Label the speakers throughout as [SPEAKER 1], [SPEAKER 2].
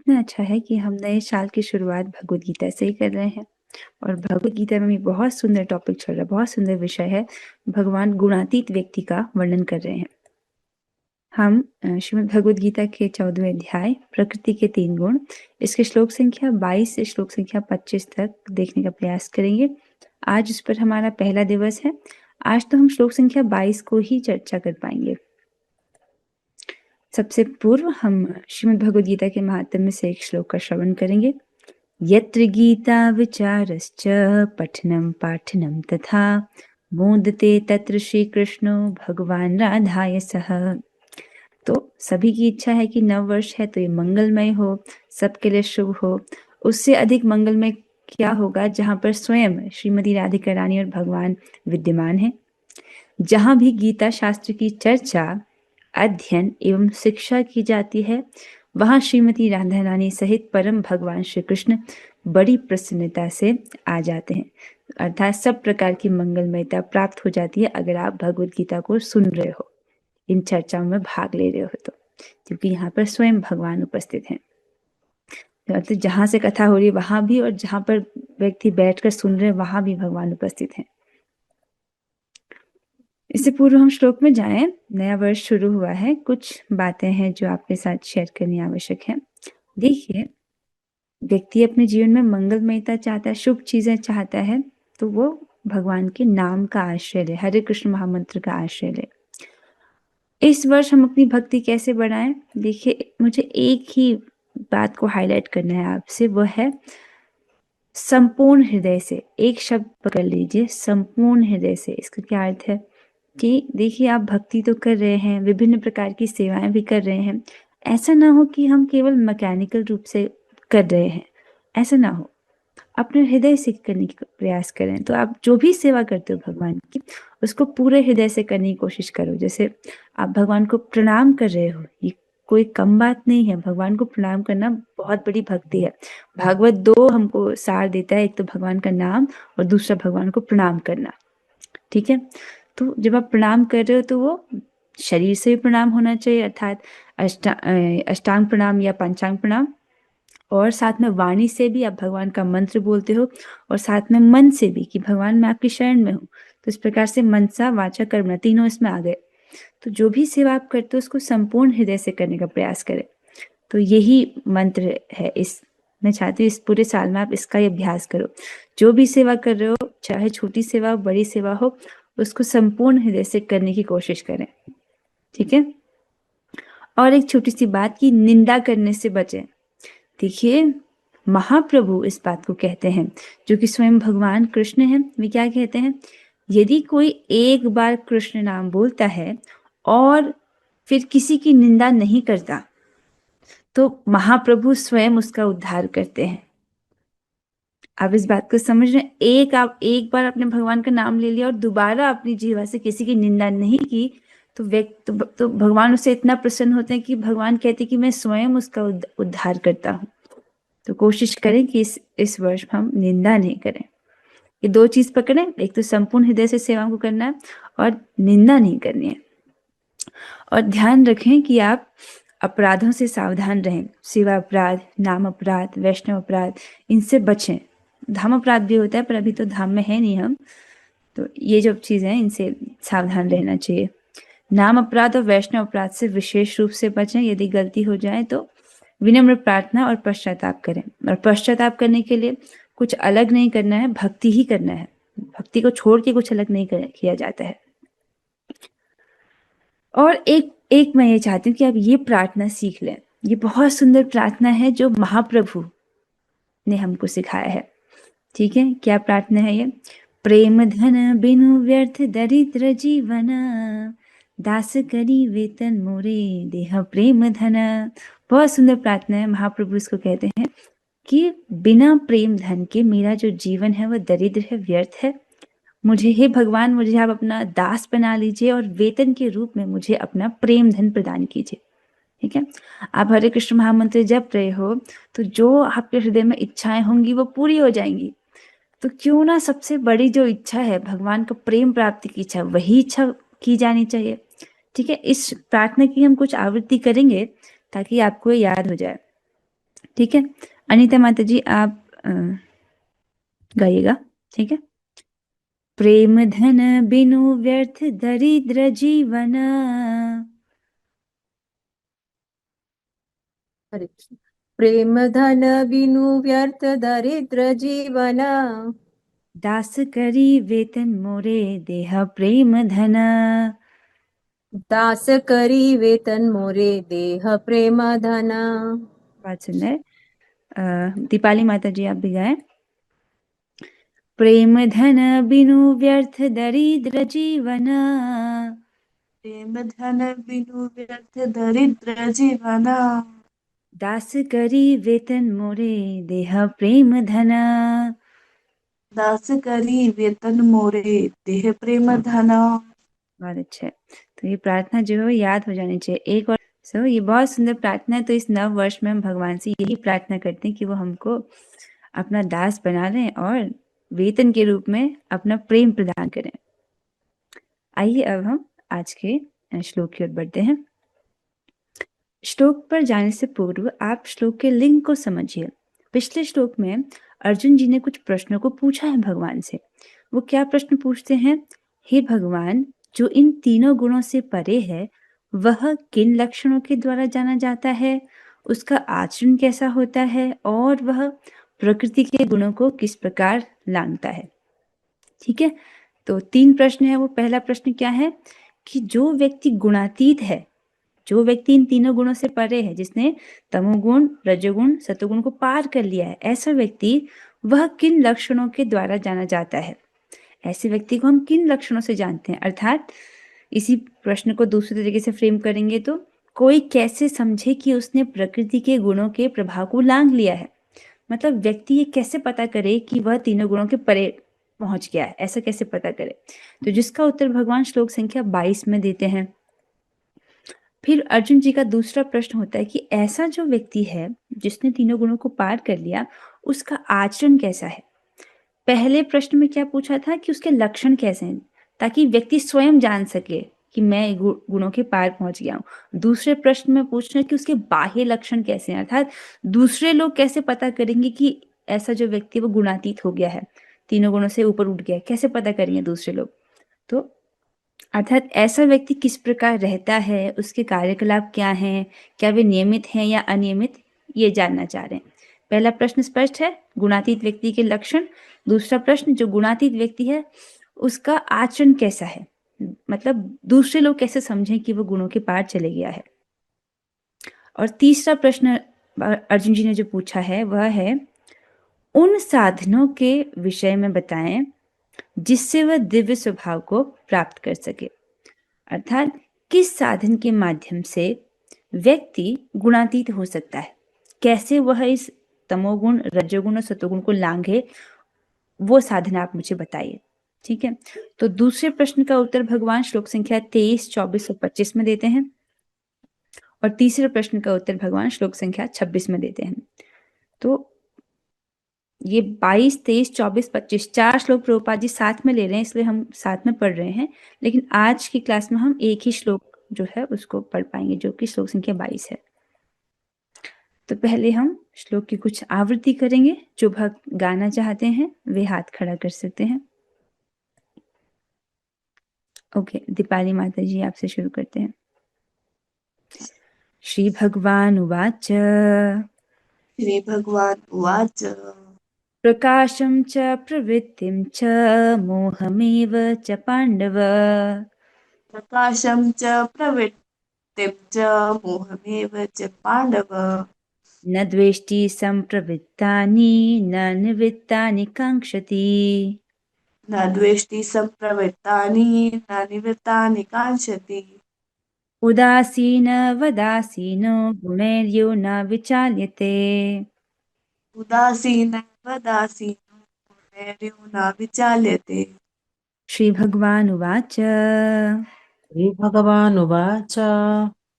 [SPEAKER 1] कितना अच्छा है कि हम नए साल की शुरुआत भगवद गीता से ही कर रहे हैं। और भगवद गीता में भी बहुत सुंदर टॉपिक चल रहा है, बहुत सुंदर विषय है। भगवान गुणातीत व्यक्ति का वर्णन कर रहे हैं। हम श्रीमद् भगवद गीता के 14वें अध्याय प्रकृति के 3 गुण, इसके श्लोक संख्या 22 से श्लोक संख्या 25 तक देखने का प्रयास करेंगे। आज इस पर हमारा पहला दिवस है। आज तो हम श्लोक संख्या 22 को ही चर्चा कर पाएंगे। सबसे पूर्व हम श्रीमद् भगवद गीता के महात्म्य से एक श्लोक का श्रवण करेंगे। यत्र गीता विचारश्च पठनं पाठनं तथा मोदते तत्र श्री कृष्णो भगवान राधाय सह। तो सभी की इच्छा है कि नव वर्ष है तो ये मंगलमय हो, सबके लिए शुभ हो। उससे अधिक मंगलमय क्या होगा जहाँ पर स्वयं श्रीमती राधिका रानी और भगवान विद्यमान है। जहाँ भी गीता शास्त्र की चर्चा, अध्ययन एवं शिक्षा की जाती है, वहाँ श्रीमती राधा रानी सहित परम भगवान श्री कृष्ण बड़ी प्रसन्नता से आ जाते हैं। अर्थात सब प्रकार की मंगलमयता प्राप्त हो जाती है अगर आप भगवद गीता को सुन रहे हो, इन चर्चाओं में भाग ले रहे हो तो, क्योंकि यहाँ पर स्वयं भगवान उपस्थित हैं। तो जहाँ से कथा हो रही है वहाँ भी, और जहाँ पर व्यक्ति बैठकर सुन रहे हैं वहाँ भी भगवान उपस्थित हैं। इससे पूर्व हम श्लोक में जाएं। नया वर्ष शुरू हुआ है, कुछ बातें हैं जो आपके साथ शेयर करनी आवश्यक है। देखिए, व्यक्ति अपने जीवन में मंगलमयता चाहता है, शुभ चीजें चाहता है, तो वो भगवान के नाम का आश्रय ले, हरे कृष्ण महामंत्र का आश्रय ले। इस वर्ष हम अपनी भक्ति कैसे बढ़ाएं? देखिए, मुझे एक ही बात को हाईलाइट करना है आपसे, वो है संपूर्ण हृदय से। एक शब्द पकड़ लीजिए, संपूर्ण हृदय से। इसका क्या अर्थ है कि देखिए, आप भक्ति तो कर रहे हैं, विभिन्न प्रकार की सेवाएं भी कर रहे हैं। ऐसा ना हो कि हम केवल मैकेनिकल रूप से कर रहे हैं, ऐसा ना हो। अपने हृदय से करने की प्रयास करें। तो आप जो भी सेवा करते हो भगवान की, उसको पूरे हृदय से करने की कोशिश करो। जैसे आप भगवान को प्रणाम कर रहे हो, ये कोई कम बात नहीं है। भगवान को प्रणाम करना बहुत बड़ी भक्ति है। भागवत 2 हमको सार देता है, एक तो भगवान का नाम और दूसरा भगवान को प्रणाम करना। ठीक है, तो जब आप प्रणाम कर रहे हो तो वो शरीर से भी प्रणाम होना चाहिए, अर्थात अष्टांग प्रणाम या पंचांग प्रणाम, और साथ में वाणी से भी आप भगवान का मंत्र बोलते हो, और साथ में मन से भी कि भगवान मैं आपकी शरण में हूँ। तो इस प्रकार से मनसा वाचा कर्मणा तीनों इसमें आ गए। तो जो भी सेवा आप करते हो उसको संपूर्ण हृदय से करने का प्रयास करें। तो यही मंत्र है। मैं चाहती हूँ इस पूरे साल में आप इसका ही अभ्यास करो। जो भी सेवा कर रहे हो, चाहे छोटी सेवा हो बड़ी सेवा हो, उसको संपूर्ण हृदय से करने की कोशिश करें। ठीक है, और एक छोटी सी बात की निंदा करने से बचें। देखिए, महाप्रभु इस बात को कहते हैं, जो कि स्वयं भगवान कृष्ण हैं। वे क्या कहते हैं? यदि कोई एक बार कृष्ण नाम बोलता है और फिर किसी की निंदा नहीं करता, तो महाप्रभु स्वयं उसका उद्धार करते हैं। आप इस बात को समझ रहे हैं? आप एक बार अपने भगवान का नाम ले लिया और दोबारा अपनी जीवा से किसी की निंदा नहीं की, तो तो भगवान उससे इतना प्रसन्न होते हैं कि भगवान कहते हैं कि मैं स्वयं उसका उद्धार करता हूँ। तो कोशिश करें कि इस वर्ष हम निंदा नहीं करें। ये 2 चीज पकड़ें, एक तो संपूर्ण हृदय से सेवा को करना है और निंदा नहीं करनी है। और ध्यान रखें कि आप अपराधों से सावधान रहें। सेवा अपराध, नाम अपराध, वैष्णव अपराध, इनसे बचें। धाम अपराध भी होता है, पर अभी तो धाम में है नहीं हम, तो ये जो चीजें हैं इनसे सावधान रहना चाहिए। नाम अपराध और वैष्णव अपराध से विशेष रूप से बचें। यदि गलती हो जाए तो विनम्र प्रार्थना और पश्चाताप करें। और पश्चाताप करने के लिए कुछ अलग नहीं करना है, भक्ति ही करना है। भक्ति को छोड़ के कुछ अलग नहीं किया जाता है। और एक मैं ये चाहती हूँ कि आप ये प्रार्थना सीख लें। ये बहुत सुंदर प्रार्थना है जो महाप्रभु ने हमको सिखाया है। ठीक है, क्या प्रार्थना है ये? प्रेम धन बिनु व्यर्थ दरिद्र जीवन, दास करी वेतन मोरे देह प्रेम धन। बहुत सुंदर प्रार्थना है। महाप्रभु इसको कहते हैं कि बिना प्रेम धन के मेरा जो जीवन है वह दरिद्र है, व्यर्थ है। मुझे, हे भगवान, मुझे आप अपना दास बना लीजिए और वेतन के रूप में मुझे अपना प्रेम धन प्रदान कीजिए। ठीक है, आप हरे कृष्ण महामंत्र जप रहे हो तो जो आपके हृदय में इच्छाएं होंगी वो पूरी हो जाएंगी। तो क्यों ना सबसे बड़ी जो इच्छा है भगवान का प्रेम प्राप्ति की इच्छा, वही इच्छा की जानी चाहिए। ठीक है, इस प्रार्थना की हम कुछ आवृत्ति करेंगे ताकि आपको याद हो जाए। ठीक है। अनीता माता जी आप गाइएगा। ठीक है। प्रेम धन बिनु व्यर्थ दरिद्र जीवन,
[SPEAKER 2] हरे कृष्ण। प्रेम धन बिनु व्यर्थ दरिद्र जीवन,
[SPEAKER 1] दास करी वेतन मोरे देह प्रेम धन।
[SPEAKER 2] दास करी वेतन मोरे देह प्रेम धन।
[SPEAKER 1] बहुत सुंदर। दीपाली माता जी आप भी गाएं। प्रेम धन बिनु व्यर्थ दरिद्र जीवन,
[SPEAKER 3] प्रेम धन बिनु व्यर्थ दरिद्र जीवन,
[SPEAKER 1] दास करी वेतन मोरे देह प्रेम धन।
[SPEAKER 3] दास करी वेतन मोरे देह प्रेम धन।
[SPEAKER 1] बहुत अच्छा है। तो ये प्रार्थना जो है वो याद हो जानी चाहिए एक और। ये बहुत सुंदर प्रार्थना है। तो इस नव वर्ष में हम भगवान से यही प्रार्थना करते हैं कि वो हमको अपना दास बना लें और वेतन के रूप में अपना प्रेम प्रदान करें। आइए अब हम आज के श्लोक की ओर बढ़ते हैं। श्लोक पर जाने से पूर्व आप श्लोक के लिंग को समझिए। पिछले श्लोक में अर्जुन जी ने कुछ प्रश्नों को पूछा है भगवान से। वो क्या प्रश्न पूछते हैं? हे भगवान, जो इन तीनों गुणों से परे है वह किन लक्षणों के द्वारा जाना जाता है, उसका आचरण कैसा होता है और वह प्रकृति के गुणों को किस प्रकार लांघता है। ठीक है। तो 3 प्रश्न है। वो पहला प्रश्न क्या है कि जो व्यक्ति गुणातीत है, जो व्यक्ति इन तीनों गुणों से परे है, जिसने तमोगुण, रजोगुण, सतोगुण को पार कर लिया है, ऐसा व्यक्ति वह किन लक्षणों के द्वारा जाना जाता है। ऐसे व्यक्ति को हम किन लक्षणों से जानते हैं? अर्थात इसी प्रश्न को दूसरे तरीके से फ्रेम करेंगे तो कोई कैसे समझे कि उसने प्रकृति के गुणों के प्रभाव को लांघ लिया है। मतलब व्यक्ति ये कैसे पता करे कि वह तीनों गुणों के परे पहुंच गया है, ऐसा कैसे पता करे? तो जिसका उत्तर भगवान श्लोक संख्या 22 में देते हैं। फिर अर्जुन जी का दूसरा प्रश्न होता है कि ऐसा जो व्यक्ति है जिसने तीनों गुणों को पार कर लिया, उसका आचरण कैसा है। पहले प्रश्न में क्या पूछा था कि उसके लक्षण कैसे हैं, ताकि व्यक्ति स्वयं जान सके कि मैं गुणों के पार पहुंच गया हूँ। दूसरे प्रश्न में पूछना कि उसके बाह्य लक्षण कैसे हैं, अर्थात दूसरे लोग कैसे पता करेंगे कि ऐसा जो व्यक्ति वो गुणातीत हो गया है, तीनों गुणों से ऊपर उठ गया है, कैसे पता करेंगे दूसरे लोग। तो अर्थात ऐसा व्यक्ति किस प्रकार रहता है, उसके कार्यकलाप क्या हैं, क्या वे नियमित हैं या अनियमित, ये जानना चाह रहे हैं। पहला प्रश्न स्पष्ट है, गुणातीत व्यक्ति के लक्षण। दूसरा प्रश्न, जो गुणातीत व्यक्ति है उसका आचरण कैसा है, मतलब दूसरे लोग कैसे समझें कि वो गुणों के पार चले गया है। और तीसरा प्रश्न अर्जुन जी ने जो पूछा है वह है, उन साधनों के विषय में बताएं जिससे वह दिव्य स्वभाव को प्राप्त कर सके। अर्थात किस साधन के माध्यम से व्यक्ति गुणातीत हो सकता है, कैसे वह इस तमोगुण, रजोगुण और सतोगुण को लांघे, वो साधन आप मुझे बताइए। ठीक है। तो दूसरे प्रश्न का उत्तर भगवान श्लोक संख्या 23, 24 और 25 में देते हैं और तीसरे प्रश्न का उत्तर भगवान श्लोक संख्या 26 में देते हैं। तो ये 22, 23, 24, 25 4 श्लोक प्रभुपाद जी साथ में ले रहे हैं, इसलिए हम साथ में पढ़ रहे हैं। लेकिन आज की क्लास में हम एक ही श्लोक जो है उसको पढ़ पाएंगे, जो कि श्लोक संख्या 22 है। तो पहले हम श्लोक की कुछ आवृत्ति करेंगे। जो भक्त गाना चाहते हैं वे हाथ खड़ा कर सकते हैं। ओके, दीपाली माता जी आपसे शुरू करते हैं। श्री भगवान उवाच
[SPEAKER 3] श्री भगवान उवाच
[SPEAKER 1] प्रकाशं च प्रवृत्तिं च मोहमेव च पाण्डव
[SPEAKER 3] प्रकाशं च प्रवृत्तिं च मोहमेव च पाण्डव
[SPEAKER 1] न द्वेष्टि सम्प्रवृत्तानि न निवृत्तानि काङ्क्षति
[SPEAKER 3] न द्वेष्टि सम्प्रवृत्तानि न निवृत्तानि काङ्क्षति
[SPEAKER 1] उदासीनवदासीनो गुणैर्यो न विचाल्यते।
[SPEAKER 3] उदासीनवदासीनो गुणैर्यो न विचाल्यते।
[SPEAKER 1] श्रीभगवानुवाच
[SPEAKER 4] श्रीभगवानुवाच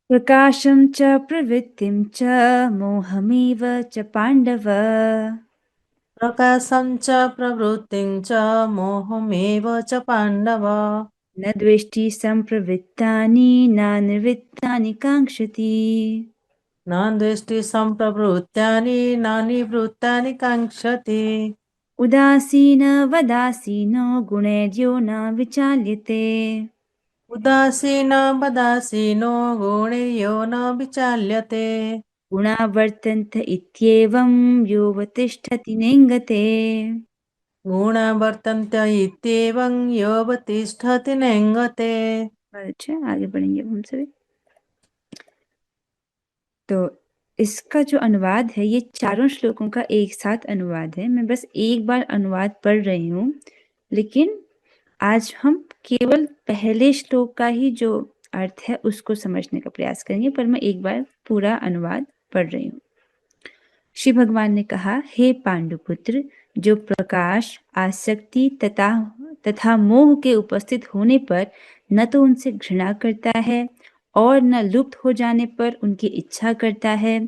[SPEAKER 1] प्रकाशं च प्रवृत्तिं च मोहमेव च पाण्डव
[SPEAKER 4] प्रकाशं च प्रवृत्तिं च मोहमेव च पाण्डव
[SPEAKER 1] न द्वेष्टि सम्प्रवृत्तानि न निवृत्तानि काङ्क्षति।
[SPEAKER 4] न द्वेष्टि सम्प्रवृत्तानि न निवृत्तानि काङ्क्षति।
[SPEAKER 1] उदासीन वदासीनो गुणैर्यो न विचाल्यते।
[SPEAKER 4] उदासीन वदासीनो गुणैर्यो न विचाल्यते।
[SPEAKER 1] गुणा वर्तन्त इत्येवं योऽवतिष्ठति नेङ्गते।
[SPEAKER 4] गुणा वर्तन्त इत्येवं योऽवतिष्ठति नेङ्गते।
[SPEAKER 1] अच्छा, आगे बढ़ेंगे अब हम सभी। तो इसका जो अनुवाद है ये चारों श्लोकों का एक साथ अनुवाद है। मैं बस एक बार अनुवाद पढ़ रही हूँ, लेकिन आज हम केवल पहले श्लोक का ही जो अर्थ है उसको समझने का प्रयास करेंगे, पर मैं एक बार पूरा अनुवाद पढ़ रही हूँ। श्री भगवान ने कहा, हे पांडुपुत्र, जो प्रकाश, आसक्ति तथा मोह के उपस्थित होने पर न तो उनसे घृणा करता है और न लुप्त हो जाने पर उनकी इच्छा करता है,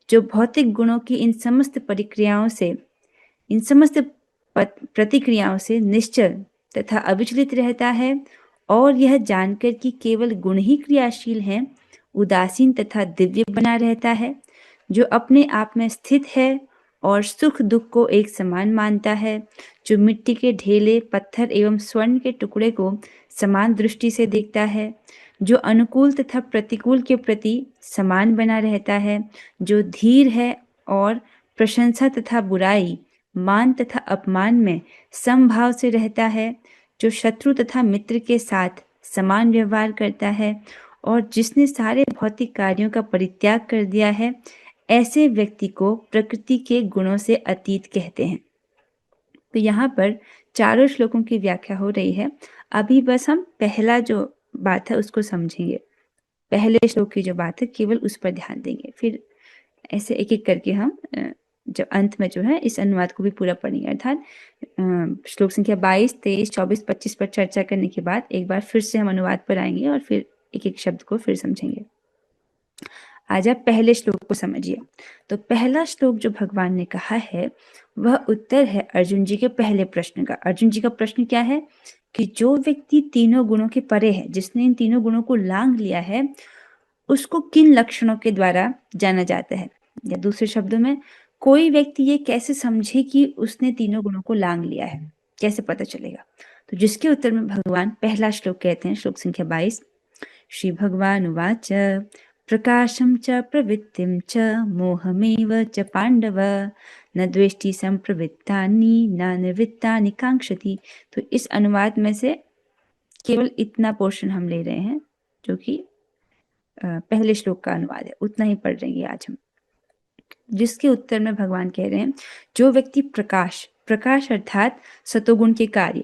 [SPEAKER 1] जो भौतिक गुणों की इन समस्त प्रतिक्रियाओं से निश्चल तथा अविचलित रहता है और यह जानकर कि केवल गुण ही क्रियाशील हैं, उदासीन तथा दिव्य बना रहता है, जो अपने आप में स्थित है और सुख दुख को एक समान मानता है, जो मिट्टी के ढेले, पत्थर एवं स्वर्ण के टुकड़े को समान दृष्टि से देखता है, जो अनुकूल तथा प्रतिकूल के प्रति समान बना रहता है, जो धीर है और प्रशंसा तथा बुराई, मान तथा अपमान में समभाव से रहता है, जो शत्रु तथा मित्र के साथ समान व्यवहार करता है और जिसने सारे भौतिक कार्यों का परित्याग कर दिया है, ऐसे व्यक्ति को प्रकृति के गुणों से अतीत कहते हैं। तो यहाँ पर चारों श्लोकों की व्याख्या हो रही है। अभी बस हम पहला जो बात है उसको समझेंगे, पहले श्लोक की जो बात है केवल उस पर ध्यान देंगे, फिर ऐसे एक एक करके हम जब अंत में जो है इस अनुवाद को भी पूरा पढ़ेंगे। अर्थात श्लोक संख्या 22, 23, 24, 25 पर चर्चा करने के बाद एक बार फिर से हम अनुवाद पर आएंगे और फिर एक एक शब्द को फिर समझेंगे। आज आप पहले श्लोक को समझिए। तो पहला श्लोक जो भगवान ने कहा है वह उत्तर है अर्जुन जी के पहले प्रश्न का। अर्जुन जी का प्रश्न क्या है कि जो व्यक्ति तीनों गुणों के परे है, जिसने इन तीनों गुणों को लांघ लिया है, उसको किन लक्षणों के द्वारा जाना जाता है, या दूसरे शब्दों में कोई व्यक्ति ये कैसे समझे कि उसने तीनों गुणों को लांघ लिया है, कैसे पता चलेगा? तो जिसके उत्तर में भगवान पहला श्लोक कहते हैं, श्लोक संख्या 22, श्री भगवान उवाच प्रकाशम च प्रवृत्तिम च मोहमेव च पांडव न द्वेष्टि संप्रवृत्तानि न निवृत्तानि कांक्षति। तो इस अनुवाद में से केवल इतना पोर्शन हम ले रहे हैं जो कि पहले श्लोक का अनुवाद है, उतना ही पढ़ रहे हैं आज हम। जिसके उत्तर में भगवान कह रहे हैं जो व्यक्ति प्रकाश अर्थात सतोगुण के कार्य,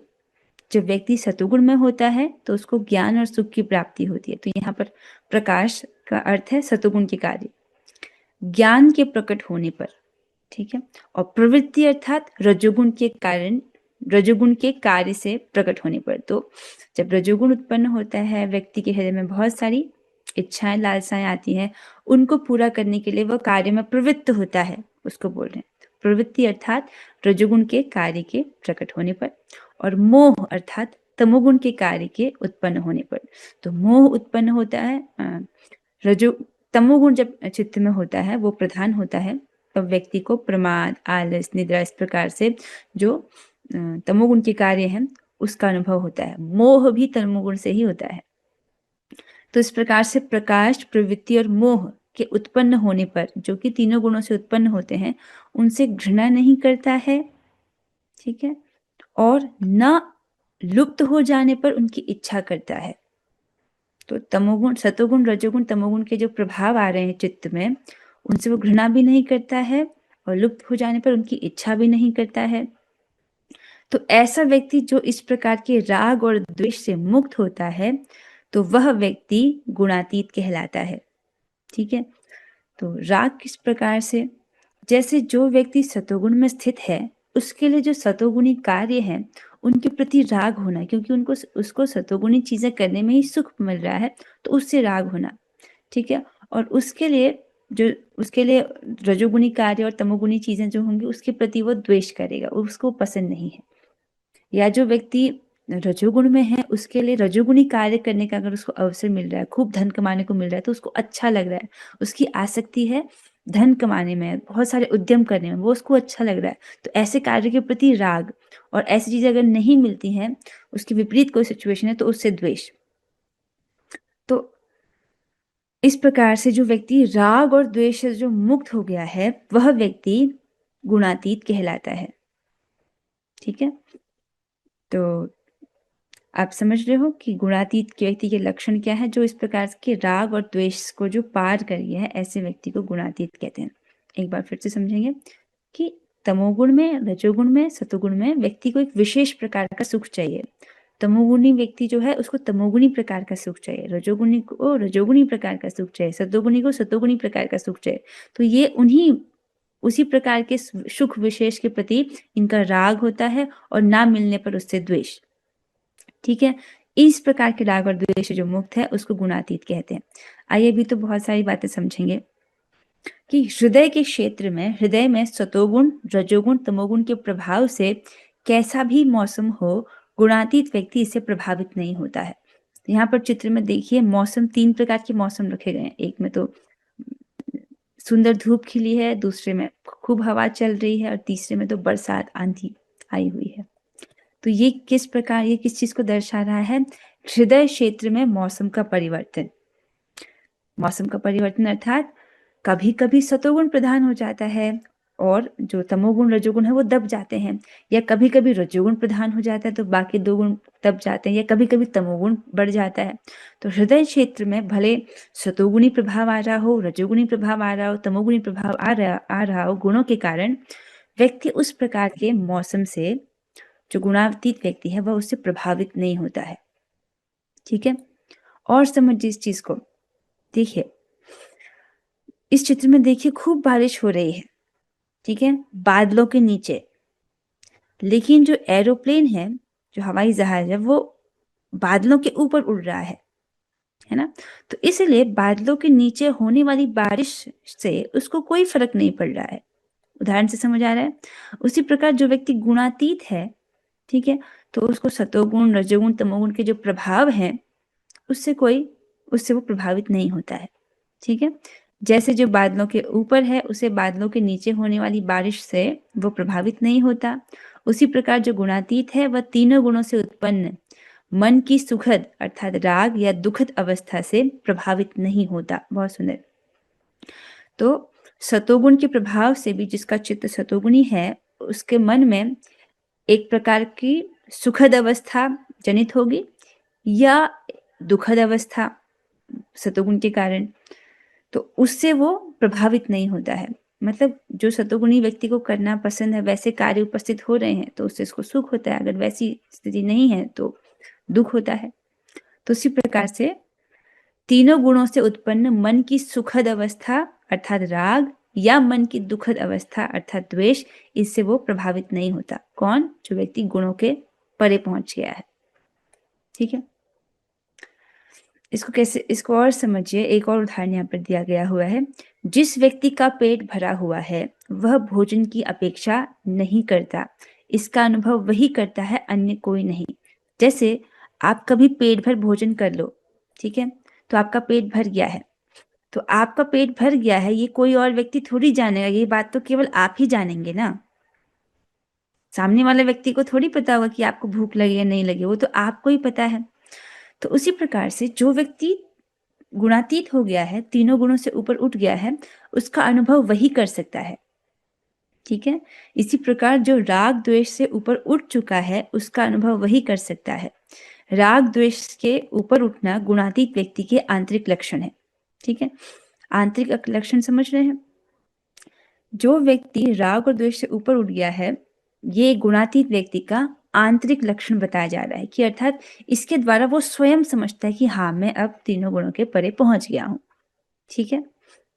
[SPEAKER 1] जब व्यक्ति सतोगुण में होता है तो उसको ज्ञान और सुख की प्राप्ति होती है। तो यहाँ पर प्रकाश का अर्थ है सतोगुण के कार्य, ज्ञान के प्रकट होने पर, ठीक है। और प्रवृत्ति अर्थात रजोगुण के कार्य से प्रकट होने पर। तो जब रजोगुण उत्पन्न होता है, व्यक्ति के हृदय में बहुत सारी इच्छाएं, लालसाएं आती हैं, उनको पूरा करने के लिए वह कार्य में प्रवृत्त होता है, उसको बोल रहे हैं प्रवृत्ति अर्थात रजोगुण के कार्य के प्रकट होने पर। और मोह अर्थात तमोगुण के कार्य के उत्पन्न होने पर। तो मोह उत्पन्न होता है, तमोगुण जब चित्त में होता है, वो प्रधान होता है, तब व्यक्ति को प्रमाद, आलस, निद्रा, इस प्रकार से जो तमोगुण के कार्य हैं उसका अनुभव होता है। मोह भी तमोगुण से ही होता है। तो इस प्रकार से प्रकाश, प्रवृत्ति और मोह के उत्पन्न होने पर, जो कि तीनों गुणों से उत्पन्न होते हैं, उनसे घृणा नहीं करता है, ठीक है, और न लुप्त हो जाने पर उनकी इच्छा करता है। तो तमोगुण, सतोगुण, रजोगुण, तमोगुण के जो प्रभाव आ रहे हैं चित्त में, उनसे वो घृणा भी नहीं करता है और लुप्त हो जाने पर उनकी इच्छा भी नहीं करता है। तो ऐसा व्यक्ति जो इस प्रकार के राग और द्वेष से मुक्त होता है, तो वह व्यक्ति गुणातीत कहलाता है, ठीक है। तो राग किस प्रकार से, जैसे जो व्यक्ति सतोगुण में स्थित है उसके लिए जो सतोगुणी कार्य हैं उनके प्रति राग होना, क्योंकि उसको सतोगुणी चीजें करने में ही सुख मिल रहा है, तो उससे राग होना, ठीक है। और उसके लिए रजोगुणी कार्य और तमोगुणी चीजें जो होंगी उसके प्रति वो द्वेष करेगा, उसको पसंद नहीं है। या जो व्यक्ति रजोगुण में है उसके लिए रजोगुणी कार्य करने का अगर उसको अवसर मिल रहा है, खूब धन कमाने को मिल रहा है तो उसको अच्छा लग रहा है, उसकी आसक्ति है धन कमाने में, बहुत सारे उद्यम करने में, वो उसको अच्छा लग रहा है। तो ऐसे कार्य के प्रति राग, और ऐसी चीजें अगर नहीं मिलती हैं, उसके विपरीत कोई सिचुएशन है तो उससे द्वेष। तो इस प्रकार से जो व्यक्ति राग और द्वेष से जो मुक्त हो गया है वह व्यक्ति गुणातीत कहलाता है। ठीक है, तो आप समझ रहे हो कि गुणातीत के व्यक्ति के लक्षण क्या है। जो इस प्रकार के राग और द्वेष को जो पार कर गया है ऐसे व्यक्ति को गुणातीत कहते हैं। एक बार फिर से समझेंगे कि तमोगुण में, रजोगुण में, सतोगुण में व्यक्ति को एक विशेष प्रकार का सुख चाहिए। तमोगुणी व्यक्ति जो है उसको तमोगुणी प्रकार का सुख चाहिए, रजोगुणी को रजोगुणी प्रकार का सुख चाहिए, सतोगुणी को सतोगुणी प्रकार का सुख चाहिए। तो ये उन्हीं उसी प्रकार के सुख विशेष के प्रति इनका राग होता है और ना मिलने पर उससे द्वेष। ठीक है, इस प्रकार के राग और द्वेष से जो मुक्त है उसको गुणातीत कहते हैं। आइए अभी तो बहुत सारी बातें समझेंगे कि हृदय के क्षेत्र में, हृदय में सतोगुण, रजोगुण, तमोगुण के प्रभाव से कैसा भी मौसम हो, गुणातीत व्यक्ति इससे प्रभावित नहीं होता है। यहाँ पर चित्र में देखिए मौसम, 3 प्रकार के मौसम रखे गए हैं। एक में तो सुंदर धूप खिली है, दूसरे में खूब हवा चल रही है और तीसरे में तो बरसात, आंधी आई हुई है। तो ये किस प्रकार, ये किस चीज को दर्शा रहा है? हृदय क्षेत्र में मौसम का परिवर्तन। मौसम का परिवर्तन अर्थात कभी कभी सतोगुण प्रधान हो जाता है और जो तमोगुण रजोगुण है वो दब जाते हैं, या कभी कभी रजोगुण प्रधान हो जाता है तो बाकी 2 गुण दब जाते हैं, या कभी कभी तमोगुण बढ़ जाता है। तो हृदय क्षेत्र में भले सतोगुणी प्रभाव आ रहा हो, रजोगुणी प्रभाव आ रहा हो, तमोगुणी प्रभाव आ रहा हो, गुणों के कारण व्यक्ति उस प्रकार के मौसम से, जो गुणातीत व्यक्ति है वह उससे प्रभावित नहीं होता है। ठीक है, और समझिए इस चीज को। देखिए इस चित्र में देखिए खूब बारिश हो रही है, ठीक है, बादलों के नीचे, लेकिन जो एरोप्लेन है, जो हवाई जहाज है, वो बादलों के ऊपर उड़ रहा है ना। तो इसलिए बादलों के नीचे होने वाली बारिश से उसको कोई फर्क नहीं पड़ रहा है। उदाहरण से समझ आ रहा है? उसी प्रकार जो व्यक्ति गुणातीत है, ठीक है, तो उसको सतोगुण, रजोगुण, तमोगुण के जो प्रभाव हैं उससे वो प्रभावित नहीं होता है। ठीक है, जैसे जो बादलों के ऊपर है उसे बादलों के नीचे होने वाली बारिश से वो प्रभावित नहीं होता, उसी प्रकार जो गुणातीत है वह तीनों गुणों से उत्पन्न मन की सुखद अर्थात राग या दुखद अवस्था से प्रभावित नहीं होता। बहुत सुंदर। तो सतोगुण के प्रभाव से भी जिसका चित्त सतोगुणी है उसके मन में एक प्रकार की सुखद अवस्था जनित होगी या दुखद अवस्था सतोगुण के कारण, तो उससे वो प्रभावित नहीं होता है। मतलब जो सतोगुणी व्यक्ति को करना पसंद है वैसे कार्य उपस्थित हो रहे हैं तो उससे इसको सुख होता है, अगर वैसी स्थिति नहीं है तो दुख होता है। तो इसी प्रकार से तीनों गुणों से उत्पन्न मन की सुखद अवस्था अर्थात राग या मन की दुखद अवस्था अर्थात द्वेष, इससे वो प्रभावित नहीं होता। कौन? जो व्यक्ति गुणों के परे पहुंच गया है। ठीक है, इसको और समझिए। एक और उदाहरण यहाँ पर दिया गया हुआ है। जिस व्यक्ति का पेट भरा हुआ है वह भोजन की अपेक्षा नहीं करता, इसका अनुभव वही करता है, अन्य कोई नहीं। जैसे आप कभी पेट भर भोजन कर लो, ठीक है, तो आपका पेट भर गया है, तो आपका पेट भर गया है ये कोई और व्यक्ति थोड़ी जानेगा, ये बात तो केवल आप ही जानेंगे ना। सामने वाले व्यक्ति को थोड़ी पता होगा कि आपको भूख लगी या नहीं लगी, वो तो आपको ही पता है। तो उसी प्रकार से जो व्यक्ति गुणातीत हो गया है, तीनों गुणों से ऊपर उठ गया है, उसका अनुभव वही कर सकता है। ठीक है, इसी प्रकार जो राग द्वेष से ऊपर उठ चुका है उसका अनुभव वही कर सकता है। राग द्वेष के ऊपर उठना गुणातीत व्यक्ति के आंतरिक लक्षण है। ठीक है, आंतरिक लक्षण समझ रहे हैं? जो व्यक्ति राग और द्वेष से ऊपर उठ गया है, ये गुणातीत व्यक्ति का आंतरिक लक्षण बताया जा रहा है कि अर्थात इसके द्वारा वो स्वयं समझता है कि हाँ मैं अब तीनों गुणों के परे पहुंच गया हूं। ठीक है,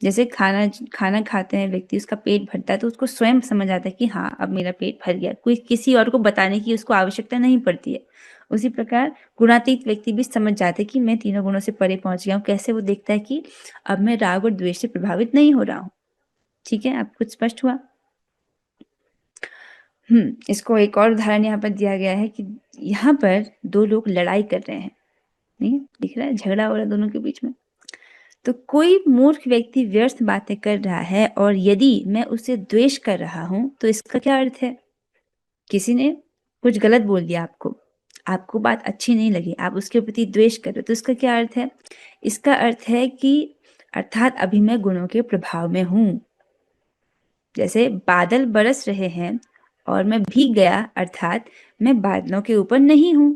[SPEAKER 1] जैसे खाना खाते हैं व्यक्ति, उसका पेट भरता है तो उसको स्वयं समझ आता है कि हाँ अब मेरा पेट भर गया, कोई किसी और को बताने की उसको आवश्यकता नहीं पड़ती है। उसी प्रकार गुणातीत व्यक्ति भी समझ जाते हैं कि मैं तीनों गुणों से परे पहुंच गया हूँ। कैसे? वो देखता है कि अब मैं राग और द्वेष से प्रभावित नहीं हो रहा हूँ। ठीक है, आप कुछ स्पष्ट हुआ? इसको एक और उदाहरण यहाँ पर दिया गया है कि यहाँ पर दो लोग लड़ाई कर रहे हैं, नहीं दिख रहा है, झगड़ा हो रहा है दोनों के बीच में। तो कोई मूर्ख व्यक्ति व्यर्थ बातें कर रहा है और यदि मैं उसे द्वेष कर रहा हूं तो इसका क्या अर्थ है? किसी ने कुछ गलत बोल दिया आपको, आपको बात अच्छी नहीं लगी, आप उसके प्रति द्वेष कर रहे हो, तो इसका क्या अर्थ है? इसका अर्थ है कि अर्थात अभी मैं गुणों के प्रभाव में हूं। जैसे बादल बरस रहे हैं और मैं भीग गया, अर्थात मैं बादलों के ऊपर नहीं हूं।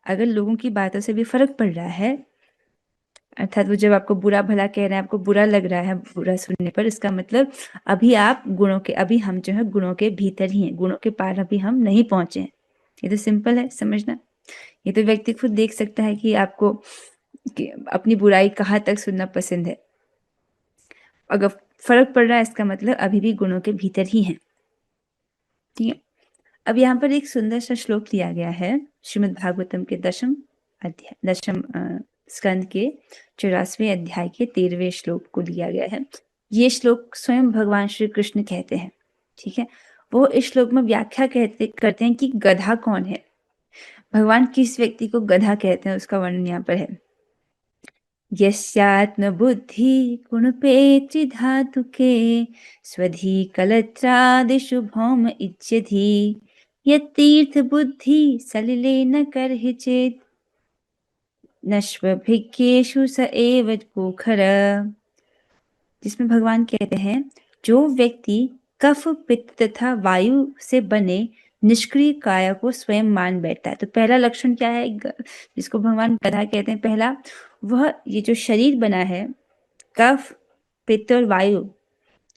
[SPEAKER 1] अगर लोगों की बातों से भी फर्क पड़ रहा है, अर्थात वो जब आपको बुरा भला कह रहे हैं, आपको बुरा लग रहा है बुरा सुनने पर, इसका मतलब अभी आप गुणों के, अभी हम जो है गुणों के भीतर ही हैं, गुणों के पार अभी हम नहीं पहुंचे हैं। ये तो सिंपल है समझना। ये तो व्यक्ति खुद देख सकता है कि आपको कि अपनी बुराई कहाँ तक सुनना पसंद है। अगर फर्क पड़ रहा है इसका मतलब अभी भी गुणों के भीतर ही हैं। ठीक है, अब यहाँ पर एक सुंदर सा श्लोक दिया गया है श्रीमद् भागवतम के दशम स्कंद के 84वें अध्याय के 13वें श्लोक को दिया गया है। ये श्लोक स्वयं भगवान श्री कृष्ण कहते हैं। ठीक है, वो इस श्लोक में व्याख्या करते हैं कि गधा कौन है, भगवान किस व्यक्ति को गधा कहते हैं, उसका वर्णन यहाँ पर है। यस्यात्म बुद्धि गुणपेत्रि धातुके स्वधि कलत्रादिषु भौम इच्छति यतीर्थ बुद्धि सलिले न करहि चेत नश्वभिज्ञेषु स एव पोखर। जिसमें भगवान कहते हैं जो व्यक्ति कफ पित्त तथा वायु से बने निष्क्रिय काया को स्वयं मान बैठता है। तो पहला लक्षण क्या है जिसको भगवान गधा कहते हैं? पहला, वह ये जो शरीर बना है कफ पित्त और वायु,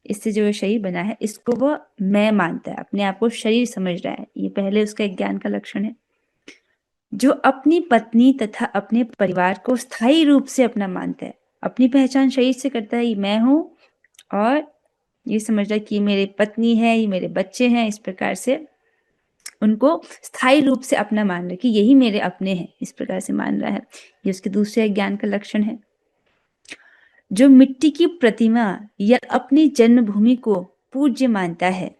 [SPEAKER 1] इससे जो शरीर बना है इसको वह मैं मानता है, अपने आप को शरीर समझ रहा है। ये पहले उसका एक ज्ञान का लक्षण है। जो अपनी पत्नी तथा अपने परिवार को स्थायी रूप से अपना मानता है, अपनी पहचान शरीर से करता है, ये मैं हूं, और ये समझ रहा है कि मेरी पत्नी है, ये मेरे बच्चे हैं, इस प्रकार से उनको स्थायी रूप से अपना मान रहा है कि यही मेरे अपने हैं, इस प्रकार से मान रहा है। ये उसके दूसरे ज्ञान का लक्षण है। जो मिट्टी की प्रतिमा या अपनी जन्मभूमि को पूज्य मानता है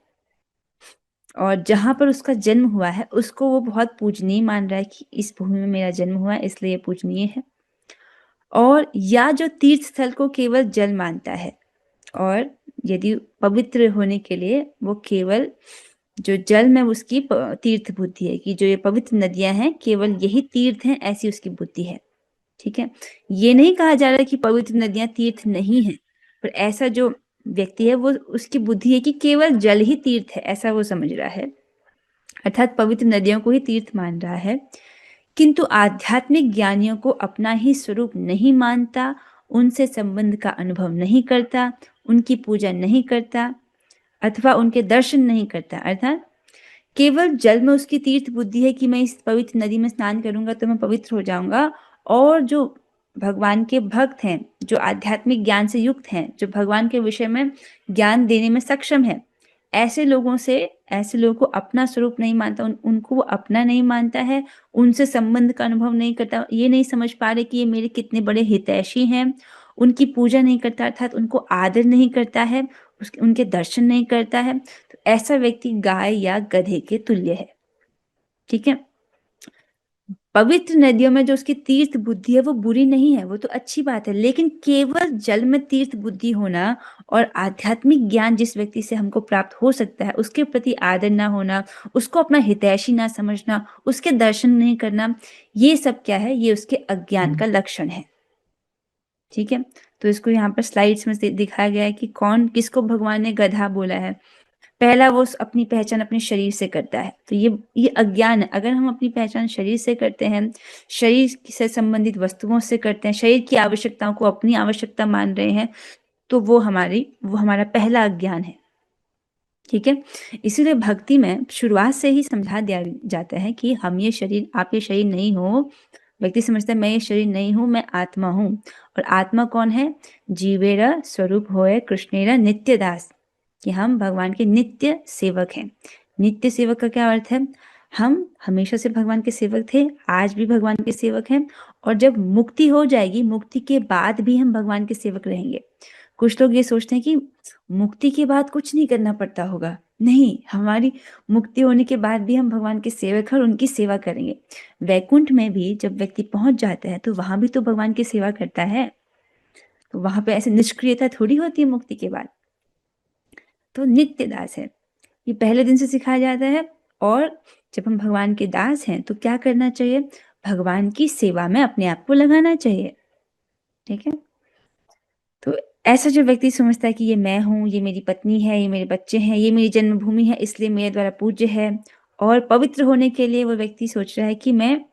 [SPEAKER 1] और जहां पर उसका जन्म हुआ है उसको वो बहुत पूजनीय मान रहा है कि इस भूमि में मेरा जन्म हुआ है इसलिए पूजनीय है। और या जो तीर्थ स्थल को केवल जल मानता है और यदि पवित्र होने के लिए वो केवल जो जल में उसकी तीर्थ बुद्धि है कि जो ये पवित्र नदियां हैं केवल यही तीर्थ हैं, ऐसी उसकी बुद्धि है। ठीक है, ये नहीं कहा जा रहा कि पवित्र नदियां तीर्थ नहीं है, पर ऐसा जो व्यक्ति है वो उसकी बुद्धि है कि केवल जल ही तीर्थ है, ऐसा वो समझ रहा है, अर्थात पवित्र नदियों को ही तीर्थ मान रहा है। किंतु आध्यात्मिक ज्ञानियों को अपना ही स्वरूप नहीं मानता, उनसे संबंध का अनुभव नहीं करता, उनकी पूजा नहीं करता अथवा उनके दर्शन नहीं करता। अर्थात केवल जल में उसकी तीर्थ बुद्धि है कि मैं इस पवित्र नदी में स्नान करूंगा तो मैं पवित्र हो जाऊंगा। और जो भगवान के भक्त हैं, जो आध्यात्मिक ज्ञान से युक्त हैं, जो भगवान के विषय में ज्ञान देने में सक्षम है, ऐसे लोगों को अपना स्वरूप नहीं मानता, उनको वो अपना नहीं मानता है, उनसे संबंध का अनुभव नहीं करता, ये नहीं समझ पा रहे कि ये मेरे कितने बड़े हितैषी हैं, उनकी पूजा नहीं करता अर्थात उनको आदर नहीं करता है, उनके दर्शन नहीं करता है। तो ऐसा व्यक्ति गाय या गधे के तुल्य है। ठीक है, पवित्र नदियों में जो उसकी तीर्थ बुद्धि है वो बुरी नहीं है, वो तो अच्छी बात है, लेकिन केवल जल में तीर्थ बुद्धि होना और आध्यात्मिक ज्ञान जिस व्यक्ति से हमको प्राप्त हो सकता है उसके प्रति आदर ना होना, उसको अपना हितैषी ना समझना, उसके दर्शन नहीं करना, ये सब क्या है? ये उसके अज्ञान का लक्षण है। ठीक है, तो इसको यहाँ पर स्लाइड्स में दिखाया गया है कि कौन किसको भगवान ने गधा बोला है। पहला, वो अपनी पहचान अपने शरीर से करता है, तो ये अज्ञान है। अगर हम अपनी पहचान शरीर से करते हैं, शरीर से संबंधित वस्तुओं से करते हैं, शरीर की आवश्यकताओं को अपनी आवश्यकता मान रहे हैं, तो वो हमारा पहला अज्ञान है। ठीक है, इसीलिए भक्ति में शुरुआत से ही समझा दिया जाता है कि हम ये शरीर, आप ये शरीर नहीं हो। व्यक्ति समझता है मैं ये शरीर नहीं हूं, मैं आत्मा हूं। और आत्मा कौन है? जीवेरा स्वरूप होए कृष्णेरा नित्य दास, कि हम भगवान के नित्य सेवक हैं। नित्य सेवक का क्या अर्थ है? हम हमेशा से भगवान के सेवक थे, आज भी भगवान के सेवक हैं, और जब मुक्ति हो जाएगी, मुक्ति के बाद भी हम भगवान के सेवक रहेंगे। कुछ लोग ये सोचते हैं कि मुक्ति के बाद कुछ नहीं करना पड़ता होगा। नहीं, हमारी मुक्ति होने के बाद भी हम भगवान के सेवक हैं और उनकी सेवा करेंगे। वैकुंठ में भी जब व्यक्ति पहुंच जाता है तो वहां भी तो भगवान की सेवा करता है, तो वहां पे ऐसे निष्क्रियता थोड़ी होती है मुक्ति के बाद। तो नित्य दास है, ये पहले दिन से सिखाया जाता है। और जब हम भगवान के दास हैं तो क्या करना चाहिए? भगवान की सेवा में अपने आप को लगाना चाहिए। ठीक है, तो ऐसा जो व्यक्ति समझता है कि ये मैं हूँ, ये मेरी पत्नी है, ये मेरे बच्चे हैं, ये मेरी जन्मभूमि है, इसलिए मेरे द्वारा पूज्य है, और पवित्र होने के लिए वो व्यक्ति सोच रहा है कि मैं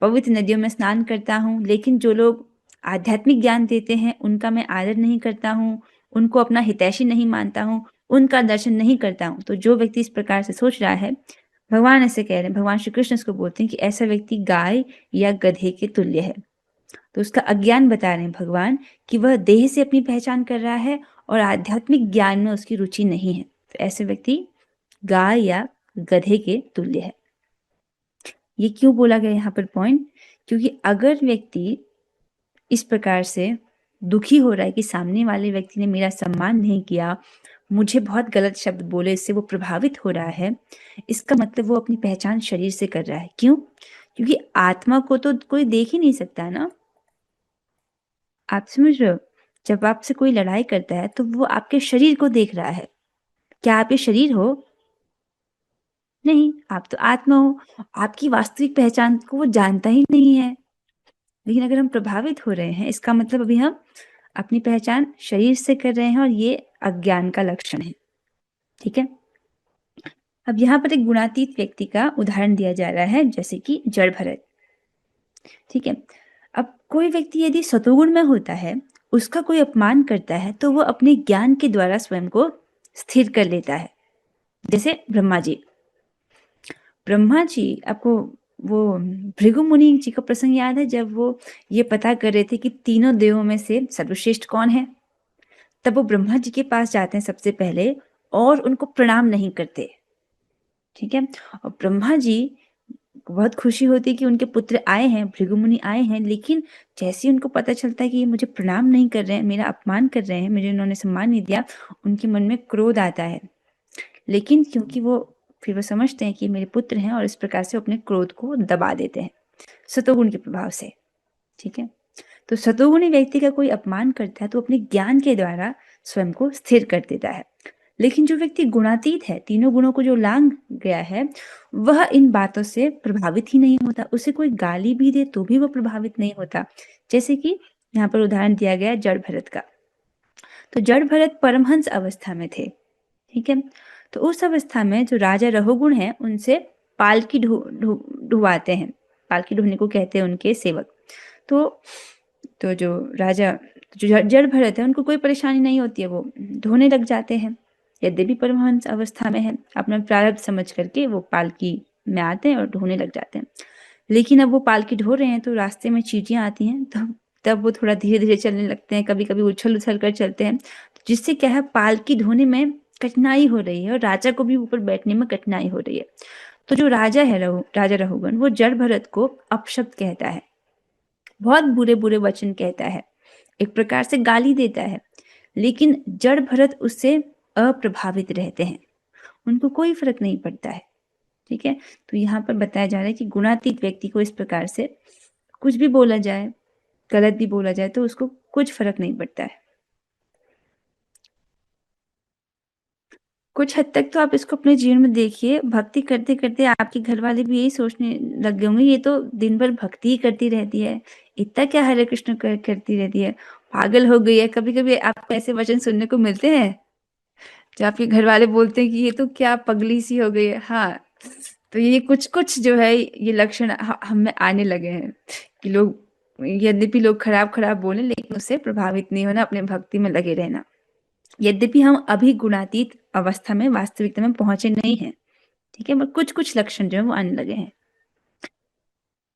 [SPEAKER 1] पवित्र नदियों में स्नान करता हूँ, लेकिन जो लोग आध्यात्मिक ज्ञान देते हैं उनका मैं आदर नहीं करता हूँ, उनको अपना हितैषी नहीं मानता हूँ, उनका दर्शन नहीं करता हूँ। तो जो व्यक्ति इस प्रकार से सोच रहा है, भगवान ऐसे कह रहे हैं, भगवान श्री कृष्ण इसको बोलते हैं कि ऐसा व्यक्ति गाय या गधे के तुल्य है। तो उसका अज्ञान बता रहे हैं भगवान कि वह देह से अपनी पहचान कर रहा है और आध्यात्मिक ज्ञान में उसकी रुचि नहीं है। तो ऐसे व्यक्ति गाय या गधे के तुल्य है। ये क्यों बोला गया यहाँ पर पॉइंट? क्योंकि अगर व्यक्ति इस प्रकार से दुखी हो रहा है कि सामने वाले व्यक्ति ने मेरा सम्मान नहीं किया, मुझे बहुत गलत शब्द बोले, इससे वो प्रभावित हो रहा है, इसका मतलब वो अपनी पहचान शरीर से कर रहा है। क्यों? क्योंकि आत्मा को तो कोई देख ही नहीं सकता ना। आप समझ रहे हो? जब आपसे कोई लड़ाई करता है तो वो आपके शरीर को देख रहा है। क्या आप ये शरीर हो? नहीं, आप तो आत्मा हो। आपकी वास्तविक पहचान को वो जानता ही नहीं है। लेकिन अगर हम प्रभावित हो रहे हैं, इसका मतलब अभी हम अपनी पहचान शरीर से कर रहे हैं और ये अज्ञान का लक्षण है। ठीक है, अब यहाँ पर एक गुणातीत व्यक्ति का उदाहरण दिया जा रहा है, जैसे कि जड़ भरत। ठीक है, अब कोई व्यक्ति यदि सतोगुण में होता है, उसका कोई अपमान करता है, तो वो अपने ज्ञान के द्वारा स्वयं को स्थिर कर लेता है। जैसे ब्रह्मा जी, आपको वो भृगु मुनि जी का प्रसंग याद है, जब वो ये पता कर रहे थे कि तीनों देवों में से सर्वश्रेष्ठ कौन है? तब वो ब्रह्मा जी के पास जाते हैं सबसे पहले और उनको प्रणाम नहीं करते। ठीक है, और ब्रह्मा जी को बहुत खुशी होती है कि उनके पुत्र आए हैं, भृगु मुनि आए हैं, लेकिन जैसे ही उनको पता चलता है कि ये मुझे प्रणाम नहीं कर रहे हैं, मेरा अपमान कर रहे हैं, मुझे उन्होंने सम्मान नहीं दिया, उनके मन में क्रोध आता है। लेकिन क्योंकि फिर वो समझते हैं कि मेरे पुत्र हैं, और इस प्रकार से अपने क्रोध को दबा देते हैं सतोगुण के प्रभाव से। ठीक है, तो सतोगुणी व्यक्ति का कोई अपमान करता है तो अपने ज्ञान के द्वारा स्वयं को स्थिर कर देता है। लेकिन जो व्यक्ति गुणातीत है, तीनों गुणों को जो लांघ गया है, वह इन बातों से प्रभावित ही नहीं होता। उसे कोई गाली भी दे तो भी वह प्रभावित नहीं होता। जैसे कि यहाँ पर उदाहरण दिया गया जड़ भरत का। तो जड़ भरत परमहंस अवस्था में थे। ठीक है, तो उस अवस्था में जो राजा रहुगुण है, उनसे पालकी ढुवाते हैं। पालकी ढोने को कहते हैं उनके सेवक। तो जो जड़ भरत है, उनको कोई परेशानी नहीं होती है, वो ढोने लग जाते हैं। यद्यपि परमहंस अवस्था में है, अपना प्रारब्ध समझ करके वो पालकी में आते हैं और ढोने लग जाते हैं। लेकिन अब वो पालकी ढो रहे हैं तो रास्ते में चींटियां आती हैं, तब वो थोड़ा धीरे धीरे चलने लगते हैं, कभी कभी उछल उछल कर चलते हैं, जिससे क्या है, पालकी ढोने में कठिनाई हो रही है और राजा को भी ऊपर बैठने में कठिनाई हो रही है। तो जो राजा है, राजा रहुगण, वो जड़ भरत को अपशब्द कहता है, बहुत बुरे बुरे वचन कहता है, एक प्रकार से गाली देता है। लेकिन जड़ भरत उससे अप्रभावित रहते हैं, उनको कोई फर्क नहीं पड़ता है। ठीक है, तो यहाँ पर बताया जा रहा है कि गुणातीत व्यक्ति को इस प्रकार से कुछ भी बोला जाए, गलत भी बोला जाए, तो उसको कुछ फर्क नहीं पड़ता है। कुछ हद तक तो आप इसको अपने जीवन में देखिए, भक्ति करते करते आपके घर वाले भी यही सोचने लग गए होंगे, ये तो दिन भर भक्ति ही करती रहती है, इतना क्या हरे कृष्ण करती रहती है, पागल हो गई है। कभी कभी आपको ऐसे वचन सुनने को मिलते हैं जो आपके घर वाले बोलते हैं कि ये तो क्या पगली सी हो गई है। हाँ, तो ये कुछ कुछ जो है ये लक्षण हम में आने लगे हैं कि लोग, यद्यपि लोग खराब खराब बोले, लेकिन उससे प्रभावित नहीं होना, अपने भक्ति में लगे रहना। यद्यपि हम अभी गुणातीत अवस्था में वास्तविकता में पहुंचे नहीं हैं। ठीक है, पर कुछ कुछ लक्षण जो है वो आने लगे हैं।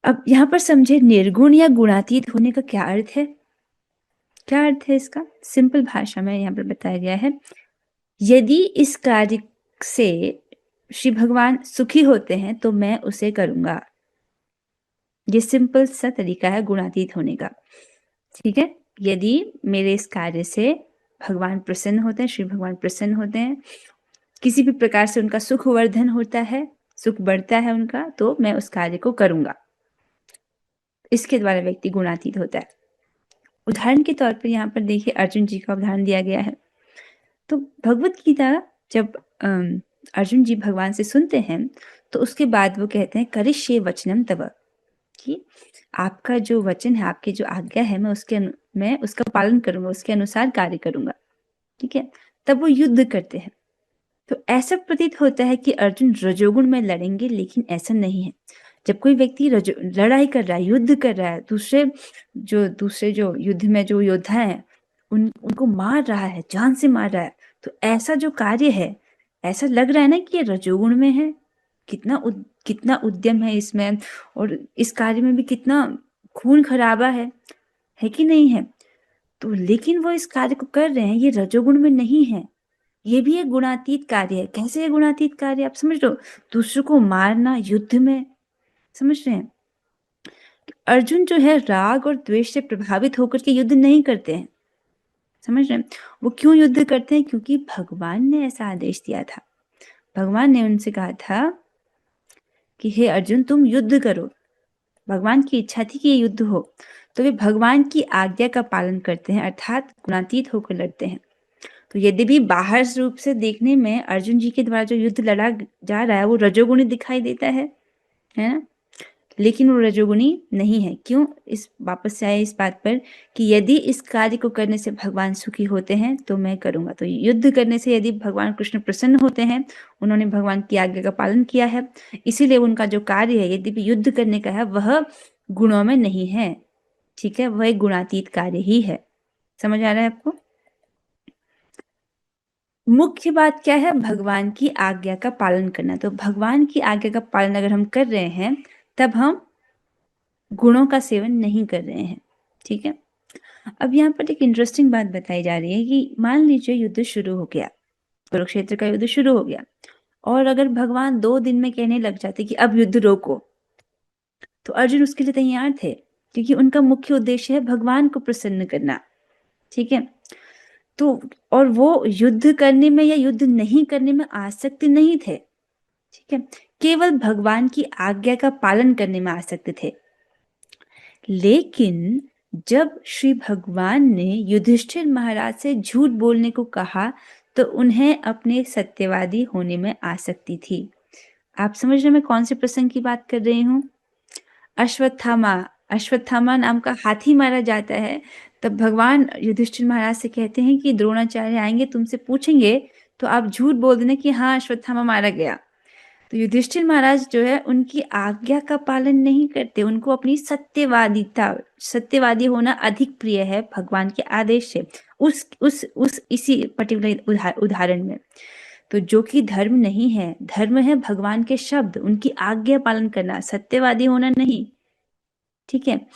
[SPEAKER 1] अब यहाँ पर समझे, निर्गुण या गुणातीत होने का क्या अर्थ है? क्या अर्थ है इसका? सिंपल भाषा में यहाँ पर बताया गया है, यदि इस कार्य से श्री भगवान सुखी होते हैं तो मैं उसे करूंगा। ये सिंपल सा तरीका है गुणातीत होने का। ठीक है, यदि मेरे इस कार्य से भगवान प्रसन्न होते हैं, श्री भगवान प्रसन्न होते हैं, किसी भी प्रकार से उनका सुख वर्धन होता है, सुख बढ़ता है उनका, तो मैं उस कार्य को करूंगा। इसके द्वारा व्यक्ति गुणातीत होता है। उदाहरण के तौर पर यहाँ पर देखिए अर्जुन जी का उदाहरण दिया गया है। तो भगवत गीता जब अर्जुन जी भगवान से सुनते हैं तो उसके बाद वो कहते हैं करिष्ये वचनम तव, कि आपका जो वचन है, आपकी जो आज्ञा है, मैं उसका पालन करूंगा, उसके अनुसार कार्य करूंगा। ठीक है, तब वो युद्ध करते हैं। तो ऐसा प्रतीत होता है कि अर्जुन रजोगुण में लड़ेंगे, लेकिन ऐसा नहीं है। जब कोई व्यक्ति लड़ाई कर रहा है, युद्ध कर रहा है, दूसरे जो युद्ध में जो योद्धा है उनको मार रहा है, जान से मार रहा है, तो ऐसा जो कार्य है, ऐसा लग रहा है ना कि ये रजोगुण में है। कितना उद्यम है इसमें, और इस कार्य में भी कितना खून खराबा है कि नहीं है। तो लेकिन वो इस कार्य को कर रहे हैं, ये रजोगुण में नहीं है, ये भी एक गुणातीत कार्य है। कैसे है गुणातीत कार्य, आप समझ लो, दूसरों को मारना युद्ध में, समझ रहे हैं। अर्जुन जो है राग और द्वेष से प्रभावित होकर के युद्ध नहीं करते हैं, समझ रहे हैं। वो क्यों युद्ध करते हैं, क्योंकि भगवान ने ऐसा आदेश दिया था। भगवान ने उनसे कहा था कि हे अर्जुन तुम युद्ध करो। भगवान की इच्छा थी कि ये युद्ध हो, तो वे भगवान की आज्ञा का पालन करते हैं, अर्थात गुणातीत होकर लड़ते हैं। तो यद्यपि बाहर रूप से देखने में अर्जुन जी के द्वारा जो युद्ध लड़ा जा रहा है वो रजोगुणी दिखाई देता है ना, लेकिन वो रजोगुणी नहीं है। क्यों, इस वापस से आए इस बात पर कि यदि इस कार्य को करने से भगवान सुखी होते हैं तो मैं करूंगा। तो युद्ध करने से यदि भगवान कृष्ण प्रसन्न होते हैं, उन्होंने भगवान की आज्ञा का पालन किया है, इसीलिए उनका जो कार्य है, यद्यपि युद्ध करने का है, वह गुणों में नहीं है। ठीक है, वह एक गुणातीत कार्य ही है। समझ आ रहा है आपको। मुख्य बात क्या है, भगवान की आज्ञा का पालन करना। तो भगवान की आज्ञा का पालन अगर हम कर रहे हैं तब हम गुणों का सेवन नहीं कर रहे हैं। ठीक है, अब यहाँ पर एक इंटरेस्टिंग बात बताई जा रही है कि मान लीजिए युद्ध शुरू हो गया, कुरुक्षेत्र का युद्ध शुरू हो गया, और अगर भगवान 2 दिन में कहने लग जाते कि अब युद्ध रोको, तो अर्जुन उसके लिए तैयार थे, क्योंकि उनका मुख्य उद्देश्य है भगवान को प्रसन्न करना। ठीक है, तो और वो युद्ध करने में या युद्ध नहीं करने में आसक्त नहीं थे। ठीक है, केवल भगवान की आज्ञा का पालन करने में आसक्त थे। लेकिन जब श्री भगवान ने युधिष्ठिर महाराज से झूठ बोलने को कहा तो उन्हें अपने सत्यवादी होने में आसक्ति थी। आप समझ रहे हैं मैं कौन से प्रसंग की बात कर रही हूँ। अश्वत्थामा नाम का हाथी मारा जाता है, तब भगवान युधिष्ठिर महाराज से कहते हैं कि द्रोणाचार्य आएंगे, तुमसे पूछेंगे तो आप झूठ बोल देना कि हाँ अश्वत्थामा मारा गया। तो युधिष्ठिर महाराज जो है उनकी आज्ञा का पालन नहीं करते, उनको अपनी सत्यवादी होना अधिक प्रिय है भगवान के आदेश से, उस इसी पर्टिकुलर उदाहरण में। तो जो कि धर्म नहीं है, धर्म है भगवान के शब्द, उनकी आज्ञा पालन करना, सत्यवादी होना नहीं। ठीक है,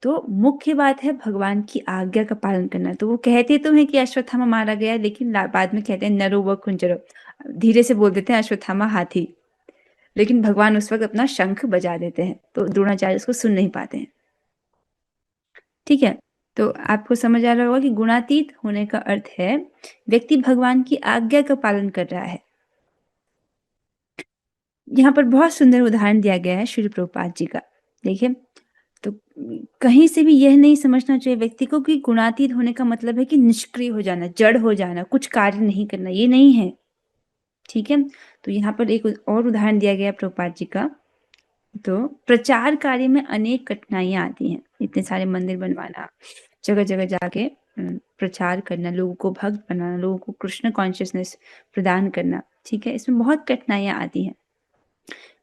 [SPEAKER 1] तो मुख्य बात है भगवान की आज्ञा का पालन करना। तो वो कहते तो हैं कि अश्वत्थामा मारा गया, लेकिन बाद में कहते हैं नरो व कुंजरो, धीरे से बोल देते हैं अश्वत्थामा हाथी, लेकिन भगवान उस वक्त अपना शंख बजा देते हैं, तो द्रोणाचार्य उसको सुन नहीं पाते हैं। ठीक है, तो आपको समझ आ रहा होगा कि गुणातीत होने का अर्थ है व्यक्ति भगवान की आज्ञा का पालन कर रहा है। यहाँ पर बहुत सुंदर उदाहरण दिया गया है श्री प्रभुपाद जी का। देखिए, तो कहीं से भी यह नहीं समझना चाहिए व्यक्ति को कि गुणातीत होने का मतलब है कि निष्क्रिय हो जाना, जड़ हो जाना, कुछ कार्य नहीं करना, ये नहीं है। ठीक है, तो यहाँ पर एक और उदाहरण दिया गया प्रभुपाद जी का। तो प्रचार कार्य में अनेक कठिनाइयां आती हैं, इतने सारे मंदिर बनवाना, जगह जगह जाके प्रचार करना, लोगों को भक्त बनाना, लोगों को कृष्ण कॉन्शियसनेस प्रदान करना। ठीक है, इसमें बहुत कठिनाइयां आती हैं,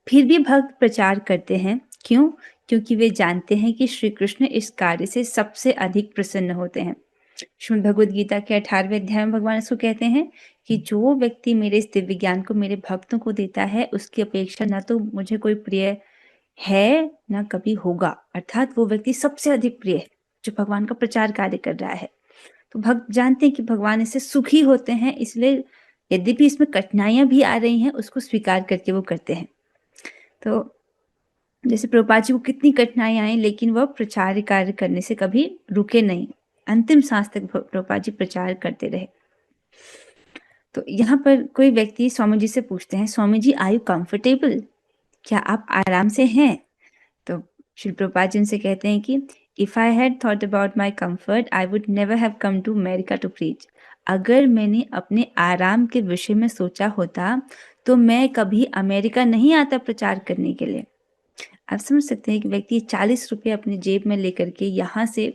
[SPEAKER 1] फिर भी भक्त प्रचार करते हैं। क्यों? क्योंकि वे जानते हैं कि श्री कृष्ण इस कार्य से सबसे अधिक प्रसन्न होते हैं। श्रीमद् भगवद गीता के 18वें अध्याय में भगवान इसको कहते हैं कि जो व्यक्ति मेरे इस दिव्य ज्ञान को मेरे भक्तों को देता है, उसकी अपेक्षा न तो मुझे कोई प्रिय है न कभी होगा। अर्थात वो व्यक्ति सबसे अधिक प्रिय है जो भगवान का प्रचार कार्य कर रहा है। तो भक्त जानते हैं कि भगवान इससे सुखी होते हैं, इसलिए यद्यपि इसमें कठिनाइयां भी आ रही हैं, उसको स्वीकार करके वो करते हैं। तो जैसे प्रभुपाद जी को कितनी कठिनाइयां आई, लेकिन वह प्रचार कार्य करने से कभी रुके नहीं, अंतिम सांस तक प्रभुपाद जी प्रचार करते रहे। तो यहाँ पर कोई व्यक्ति स्वामी जी से पूछते हैं, Swami ji are you comfortable, क्या आप आराम से हैं? तो श्री प्रभुपाद जी उनसे कहते हैं कि if I had thought about my comfort I would never have come to America to preach. अगर मैंने अपने आराम के विषय में सोचा होता तो मैं कभी अमेरिका नहीं आता प्रचार करने के लिए। आप समझ सकते हैं कि व्यक्ति 40 रुपये अपनी जेब में लेकर के यहाँ से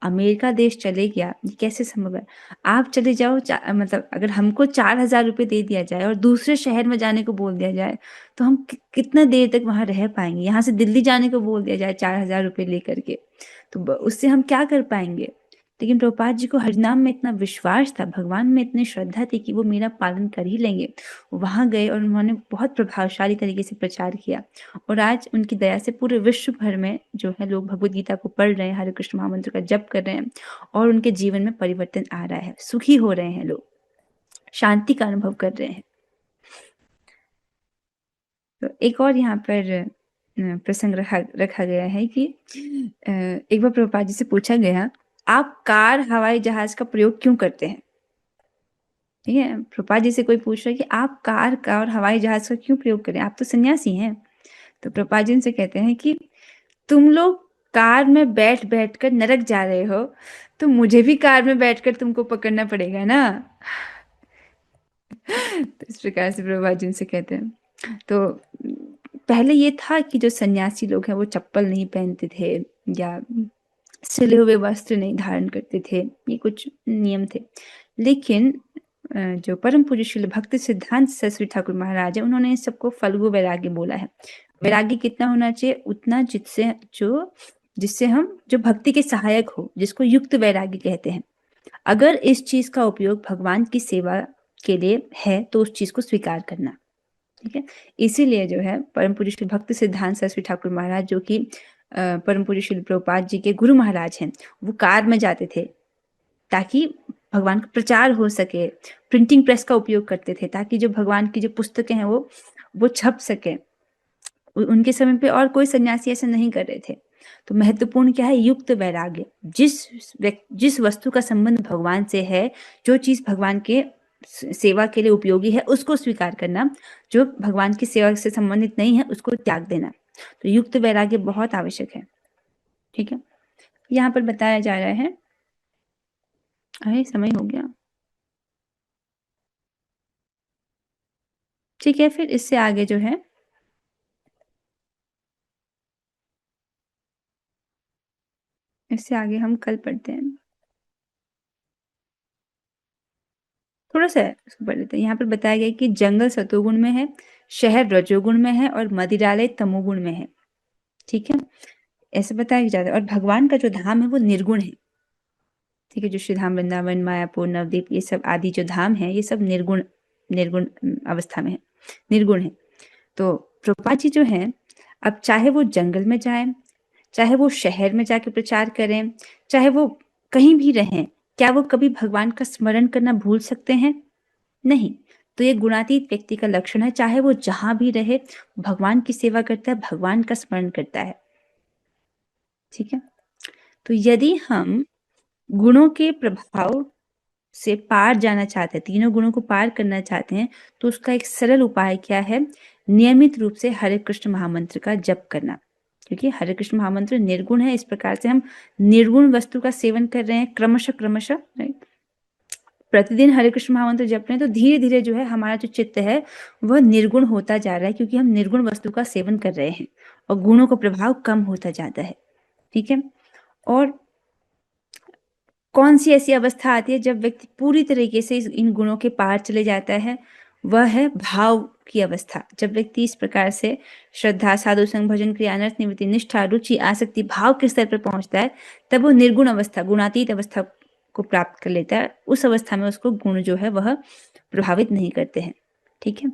[SPEAKER 1] अमेरिका देश चले गया, ये कैसे संभव है? आप चले जाओ, मतलब अगर हमको 4,000 रुपये दे दिया जाए और दूसरे शहर में जाने को बोल दिया जाए तो हम कितना देर तक वहाँ रह पाएंगे? यहाँ से दिल्ली जाने को बोल दिया जाए 4,000 रुपये लेकर के, तो उससे हम क्या कर पाएंगे? लेकिन प्रभुपाद जी को हरिनाम में इतना विश्वास था, भगवान में इतनी श्रद्धा थी कि वो मेरा पालन कर ही लेंगे। वहाँ गए और उन्होंने बहुत प्रभावशाली तरीके से प्रचार किया और आज उनकी दया से पूरे विश्व भर में जो है लोग भगवद गीता को पढ़ रहे हैं, हरे कृष्ण महामंत्र का जप कर रहे हैं और उनके जीवन में परिवर्तन आ रहा है, सुखी हो रहे हैं, लोग शांति का अनुभव कर रहे हैं। तो एक और यहाँ पर प्रसंग रखा गया है कि एक बार प्रभुपाद जी से पूछा गया, आप कार हवाई जहाज का प्रयोग क्यों करते हैं? ठीक है, प्रभुपाद जी से कोई पूछ रहा है कि आप कार का और हवाई जहाज का क्यों प्रयोग करें, आप तो सन्यासी हैं। तो प्रभुपाद जी उनसे कहते हैं कि तुम लोग कार में बैठ बैठ कर नरक जा रहे हो, तो मुझे भी कार में बैठकर तुमको पकड़ना पड़ेगा ना। तो इस प्रकार से प्रभुपाद जी उनसे कहते हैं। तो पहले ये था कि जो सन्यासी लोग हैं वो चप्पल नहीं पहनते थे या सिले हुए वस्त्र नहीं धारण करते थे, ये कुछ नियम थे। लेकिन जो परम पूज्य श्रील भक्ति सिद्धांत सरस्वती ठाकुर महाराज है, उन्होंने इस सबको फल्गु वैराग्य बोला है। वैराग्य कितना होना चाहिए? उतना जिससे हम जो भक्ति के सहायक हो, जिसको युक्त वैराग्य कहते हैं। अगर इस चीज का उपयोग भगवान की सेवा के लिए है तो उस चीज को स्वीकार करना, ठीक है। इसीलिए जो है परम पूज्य श्री भक्ति सिद्धांत सरस्वती ठाकुर महाराज, जो कि परम पूज्य श्री प्रभुपाद जी के गुरु महाराज हैं, वो कार में जाते थे ताकि भगवान का प्रचार हो सके। प्रिंटिंग प्रेस का उपयोग करते थे ताकि जो भगवान की जो पुस्तकें हैं वो छप सके। उनके समय पे और कोई सन्यासी ऐसा नहीं कर रहे थे। तो महत्वपूर्ण क्या है? युक्त वैराग्य। जिस वस्तु का संबंध भगवान से है, जो चीज भगवान के सेवा के लिए उपयोगी है, उसको स्वीकार करना। जो भगवान की सेवा से संबंधित नहीं है उसको त्याग देना। तो युक्त वैराग्य बहुत आवश्यक है, ठीक है। यहाँ पर बताया जा रहा है, अरे समय हो गया, ठीक है। फिर इससे आगे जो है इससे आगे हम कल पढ़ते हैं, थोड़ा सा इसको पढ़ लेते हैं। यहाँ पर बताया गया कि जंगल सतोगुण में है, शहर रजोगुण में है और मदिरालय तमोगुण में है, ठीक है, ऐसे बताया जाता है। और भगवान का जो धाम है वो निर्गुण है, ठीक है। जो श्री धाम, वृंदावन, मायापुर, नवदीप, ये सब आदि जो धाम है, ये सब निर्गुण अवस्था में है, निर्गुण है। तो प्रभुपाद जी जो है, अब चाहे वो जंगल में जाए, चाहे वो शहर में जाके प्रचार करें, चाहे वो कहीं भी रहें, क्या वो कभी भगवान का स्मरण करना भूल सकते हैं? नहीं। तो ये गुणातीत व्यक्ति का लक्षण है, चाहे वो जहां भी रहे भगवान की सेवा करता है, भगवान का स्मरण करता है, ठीक है। तो यदि हम गुणों के प्रभाव से पार जाना चाहते हैं, तीनों गुणों को पार करना चाहते हैं, तो उसका एक सरल उपाय क्या है? नियमित रूप से हरे कृष्ण महामंत्र का जप करना, क्योंकि हरे कृष्ण महामंत्र निर्गुण है। इस प्रकार से हम निर्गुण वस्तु का सेवन कर रहे हैं क्रमशः, राइट। प्रतिदिन हरे कृष्ण महामंत्र जप रहे हैं तो धीरे धीरे जो है हमारा जो चित्त है वह निर्गुण होता जा रहा है, क्योंकि हम निर्गुण वस्तु का सेवन कर रहे हैं और गुणों का प्रभाव कम होता जाता है, ठीक है। और कौन सी ऐसी अवस्था आती है जब व्यक्ति पूरी तरीके से इन गुणों के पार चले जाता है? वह है भाव की अवस्था। जब व्यक्ति इस प्रकार से श्रद्धा, साधु संग, भजन, क्रिया, अनर्थ निवृत्ति, निष्ठा, रुचि, आसक्ति, भाव के स्तर पर पहुंचता है, तब वो निर्गुण अवस्था, गुणातीत अवस्था को प्राप्त कर लेता है। उस अवस्था में उसको गुण जो है वह प्रभावित नहीं करते हैं, ठीक है।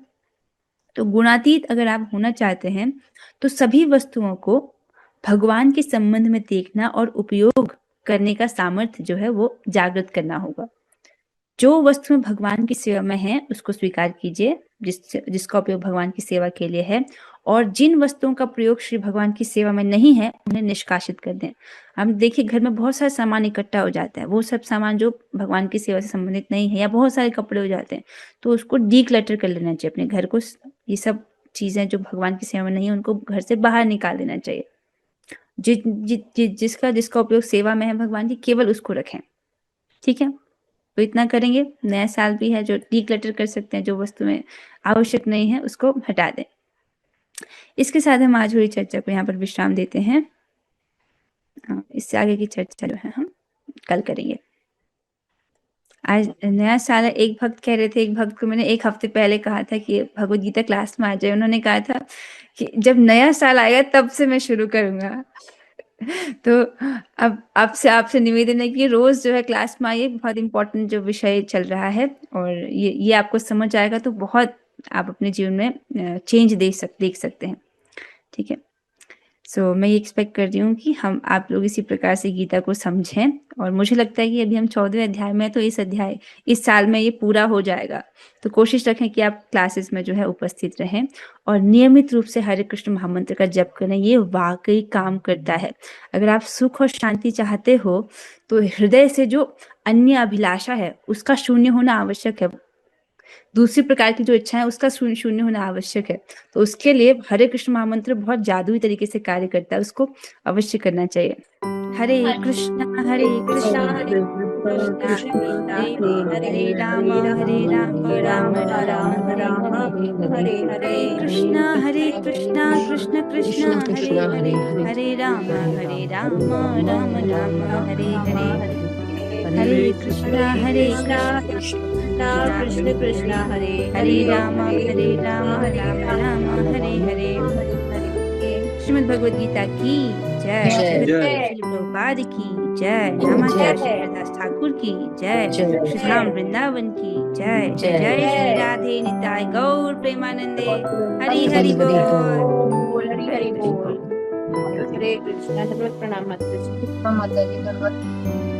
[SPEAKER 1] तो गुणातीत अगर आप होना चाहते हैं तो सभी वस्तुओं को भगवान के संबंध में देखना और उपयोग करने का सामर्थ्य जो है वो जागृत करना होगा। जो वस्तु भगवान की सेवा में है उसको स्वीकार कीजिए, जिसका उपयोग भगवान की सेवा के लिए है, और जिन वस्तुओं का प्रयोग श्री भगवान की सेवा में नहीं है उन्हें निष्कासित कर दें। हम देखिए घर में बहुत सारा सामान इकट्ठा हो जाता है, वो सब सामान जो भगवान की सेवा से संबंधित नहीं है, या बहुत सारे कपड़े हो जाते हैं, तो उसको डीक्लटर कर लेना चाहिए अपने घर को। ये सब चीजें जो भगवान की सेवा में नहीं है उनको घर से बाहर निकाल देना चाहिए। जिसका उपयोग सेवा में है भगवान की, केवल उसको रखें। ठीक है, तो इतना करेंगे। नया साल भी है, जो डीक्लटर कर सकते हैं, जो वस्तुएं आवश्यक नहीं है उसको हटा दें। इसके साथ हम आज हुई चर्चा को यहाँ पर विश्राम देते हैं। इससे आगे की चर्चा जो है हम कल करेंगे। आज नया साल है। एक भक्त कह रहे थे, एक भक्त को मैंने एक हफ्ते पहले कहा था कि भगवद गीता क्लास में आ जाए। उन्होंने कहा था कि जब नया साल आएगा तब से मैं शुरू करूंगा। तो अब आपसे निवेदन है कि रोज जो है क्लास में आइए, बहुत इंपॉर्टेंट जो विषय चल रहा है, और ये आपको समझ आएगा तो बहुत आप अपने जीवन में चेंज देख सकते हैं। ठीक है, सो मैं ये एक्सपेक्ट कर रही हूँ कि आप लोग इसी प्रकार से गीता को समझें, और मुझे लगता है कि अभी हम 14वें अध्याय में, तो इस साल में ये पूरा हो जाएगा। तो कोशिश रखें कि आप क्लासेस में जो है उपस्थित रहें और नियमित रूप से हरे कृष्ण महामंत्र का जप करें। ये वाकई काम करता है। अगर आप सुख और शांति चाहते हो तो हृदय से जो अन्य अभिलाषा है उसका शून्य होना आवश्यक है। दूसरी प्रकार की जो इच्छा है उसका शून्य होना आवश्यक है। तो उसके लिए हरे कृष्ण महामंत्र बहुत जादुई तरीके से कार्य करता है, उसको अवश्य करना चाहिए। हरे कृष्णा हरे कृष्णा कृष्णा हरे राम राम राम हरे हरे कृष्णा कृष्ण कृष्ण हरे राम राम हरे हरे हरे कृष्णा कृष्ण कृष्ण हरे राम राम हरे हरे। श्रीमद् भगवद गीता की जय, श्री प्रभुपाद की जय, नामाचार्य श्री हरिदास ठाकुर की जय, श्री धाम वृंदावन की जय। जय श्री राधे निताय गौर प्रेमानंदे। हरि हरि बोल,
[SPEAKER 2] हरि हरि बोल। हरे कृष्ण। प्रणाम माता जी।